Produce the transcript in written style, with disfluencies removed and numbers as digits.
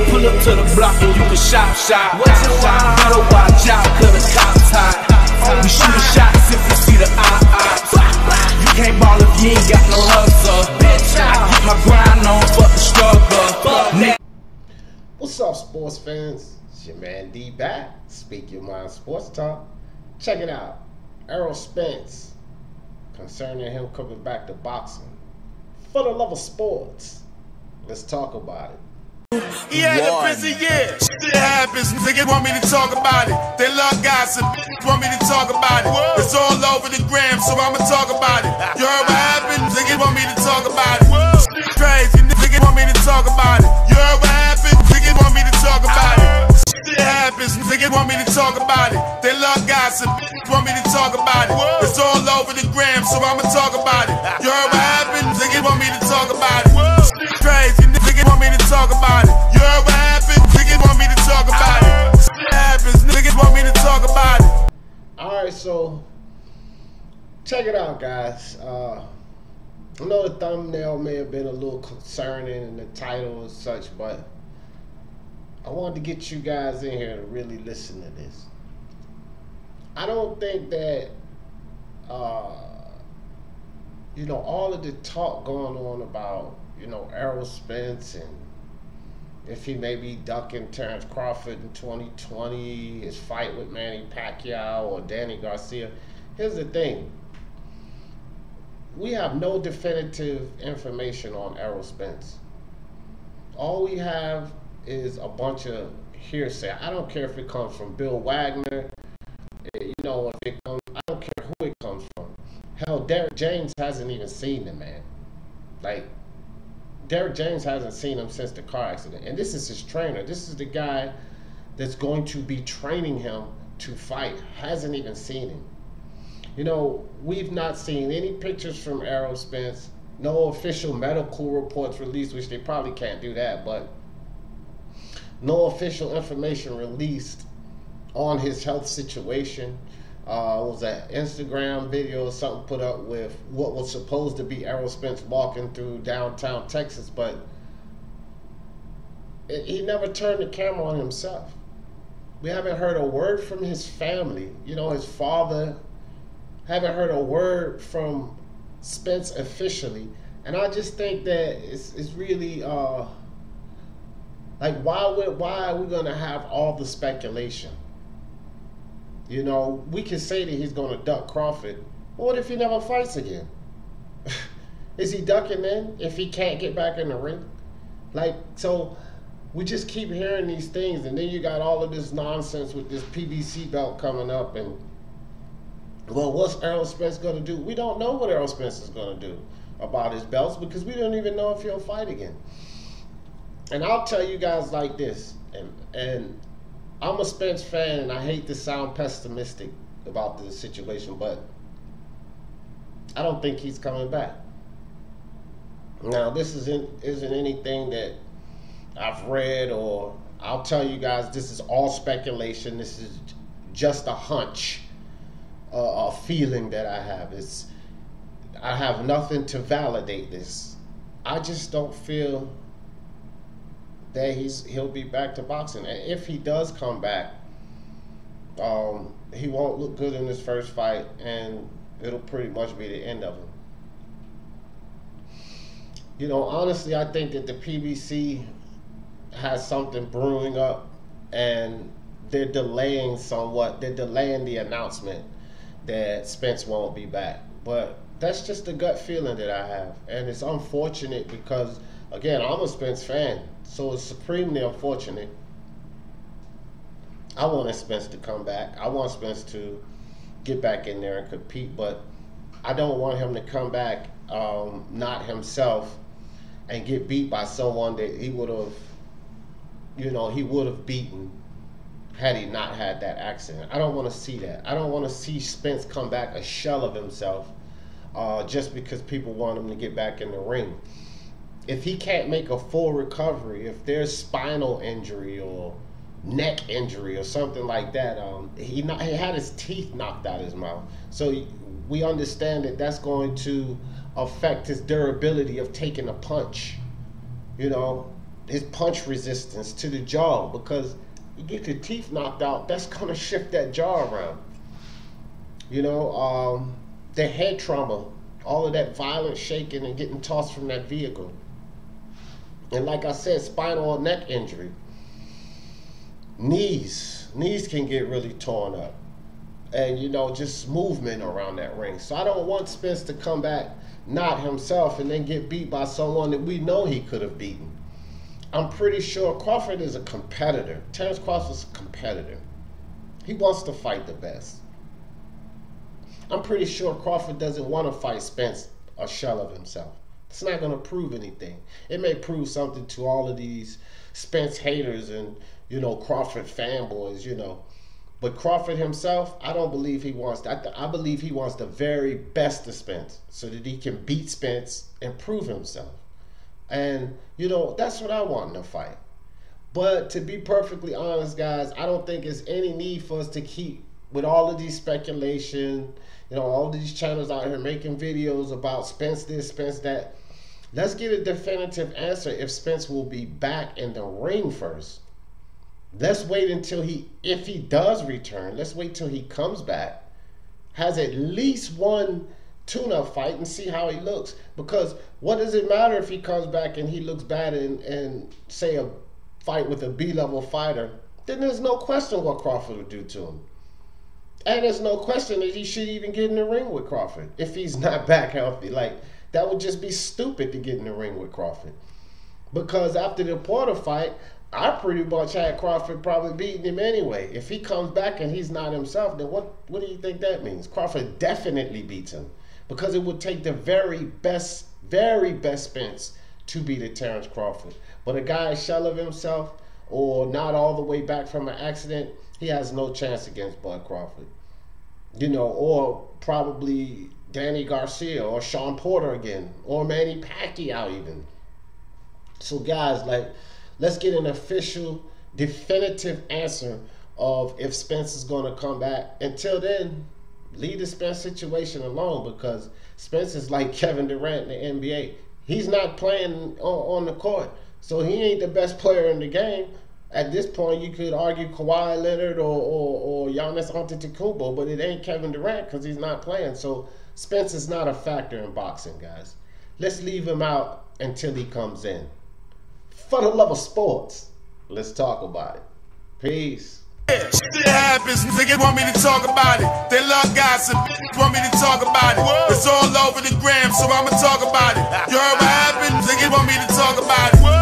Pull up to the block and you can shop. Better watch out, cause the cops hot. We shoot shots if we see the ops. You can't ball if you ain't got no hustle. I keep my grind on, fuck the struggle. What's up, sports fans? It's your man D back. Speak Your Mind Sports Talk. Check it out. Errol Spence, concerning him coming back to boxing. For the love of sports, let's talk about it. He had a busy year. Shit happens. Niggas want me to talk about it. They love gossip. Want me to talk about it. It's all over the gram, so I'ma talk about it. You heard what happened? Niggas want me to talk about it. Shit crazy. Niggas want me to talk about it. You heard what happened? Niggas want me to talk about it. Shit happens. Niggas want me to talk about it. They love gossip. Want me to talk about it. It's all over the gram, so I'ma talk about it. You heard what happened? Niggas want me to talk about it. Shit crazy. Niggas want me to talk about it. You heard what happened? Niggas want me to talk about it. Shit happens. Niggas want me to talk about it. Alright, so check it out, guys. I know the thumbnail may have been a little concerning and the title and such, but I wanted to get you guys in here to really listen to this. I don't think that you know, all of the talk going on about, you know, Errol Spence and if he may be ducking Terrence Crawford in 2020, his fight with Manny Pacquiao or Danny Garcia. Here's the thing. We have no definitive information on Errol Spence. All we have is a bunch of hearsay. I don't care if it comes from Bill Wagner, you know, if it comes, I don't care who it comes from. Hell, Derrick James hasn't even seen the man. Like, Derrick James hasn't seen him since the car accident. And this is his trainer. This is the guy that's going to be training him to fight. Hasn't even seen him. You know, we've not seen any pictures from Errol Spence. No official medical reports released, which they probably can't do that, but no official information released on his health situation. Was an Instagram video or something put up with what was supposed to be Errol Spence walking through downtown Texas, but he never turned the camera on himself. We haven't heard a word from his family, you know, his father. Haven't heard a word from Spence officially, and I just think that it's really like why are we gonna have all the speculation? You know, we can say that he's going to duck Crawford. But what if he never fights again? Is he ducking then if he can't get back in the ring? Like, so we just keep hearing these things, and then you got all of this nonsense with this PBC belt coming up. And, well, what's Errol Spence going to do? We don't know what Errol Spence is going to do about his belts because we don't even know if he'll fight again. And I'll tell you guys like this, and I'm a Spence fan, and I hate to sound pessimistic about the situation, but I don't think he's coming back. Now, this isn't anything that I've read, or I'll tell you guys, this is all speculation. This is just a hunch, a feeling that I have. I have nothing to validate this. I just don't feel that he'll be back to boxing. And if he does come back, he won't look good in his first fight, and it'll pretty much be the end of him. You know, honestly, I think that the PBC has something brewing up, and they're delaying somewhat. They're delaying the announcement that Spence won't be back. But that's just the gut feeling that I have, and it's unfortunate because, again, I'm a Spence fan. So it's supremely unfortunate. I wanted Spence to come back. I want Spence to get back in there and compete, but I don't want him to come back not himself and get beat by someone that he would have, you know, he would have beaten had he not had that accident. I don't want to see that. I don't want to see Spence come back a shell of himself just because people want him to get back in the ring. If he can't make a full recovery, if there's spinal injury or neck injury or something like that, he had his teeth knocked out of his mouth. So we understand that that's going to affect his durability of taking a punch. You know, his punch resistance to the jaw, because you get your teeth knocked out, that's gonna shift that jaw around. You know, the head trauma, all of that violent shaking and getting tossed from that vehicle. And like I said, spinal neck injury. Knees can get really torn up. And, you know, just movement around that ring. So I don't want Spence to come back not himself and then get beat by someone that we know he could have beaten. I'm pretty sure Crawford is a competitor. Terrence Crawford's a competitor. He wants to fight the best. I'm pretty sure Crawford doesn't want to fight Spence, a shell of himself. It's not going to prove anything. It may prove something to all of these Spence haters and, you know, Crawford fanboys, you know. But Crawford himself, I don't believe he wants that. I believe he wants the very best of Spence so that he can beat Spence and prove himself. And, you know, that's what I want in a fight. But to be perfectly honest, guys, I don't think there's any need for us to keep with all of these speculation, you know, all of these channels out here making videos about Spence this, Spence that. Let's get a definitive answer if Spence will be back in the ring first. Let's wait until if he does return, let's wait till he comes back, has at least one tune-up fight and see how he looks. Because what does it matter if he comes back and he looks bad and say a fight with a B-level fighter? Then there's no question what Crawford would do to him. And there's no question that he should even get in the ring with Crawford if he's not back healthy. Like, that would just be stupid to get in the ring with Crawford. Because after the Porter fight, I pretty much had Crawford probably beating him anyway. If he comes back and he's not himself, then what do you think that means? Crawford definitely beats him. Because it would take the very best Spence to beat a Terrence Crawford. But a guy shell of himself or not all the way back from an accident, he has no chance against Bud Crawford. You know, or probably Danny Garcia or Sean Porter again, or Manny Pacquiao even. So guys, like, let's get an official, definitive answer of if Spence is going to come back. Until then, leave the Spence situation alone, because Spence is like Kevin Durant in the NBA. He's not playing on the court, so he ain't the best player in the game. At this point, you could argue Kawhi Leonard or Giannis Antetokounmpo, but it ain't Kevin Durant because he's not playing. So Spence is not a factor in boxing, guys. Let's leave him out until he comes in. For the love of sports, let's talk about it. Peace. Yeah, shit happens, niggas want me to talk about it. They love gossip, want me to talk about it. It's all over the gram, so I'ma talk about it. You heard what happened? Niggas want me to talk about it.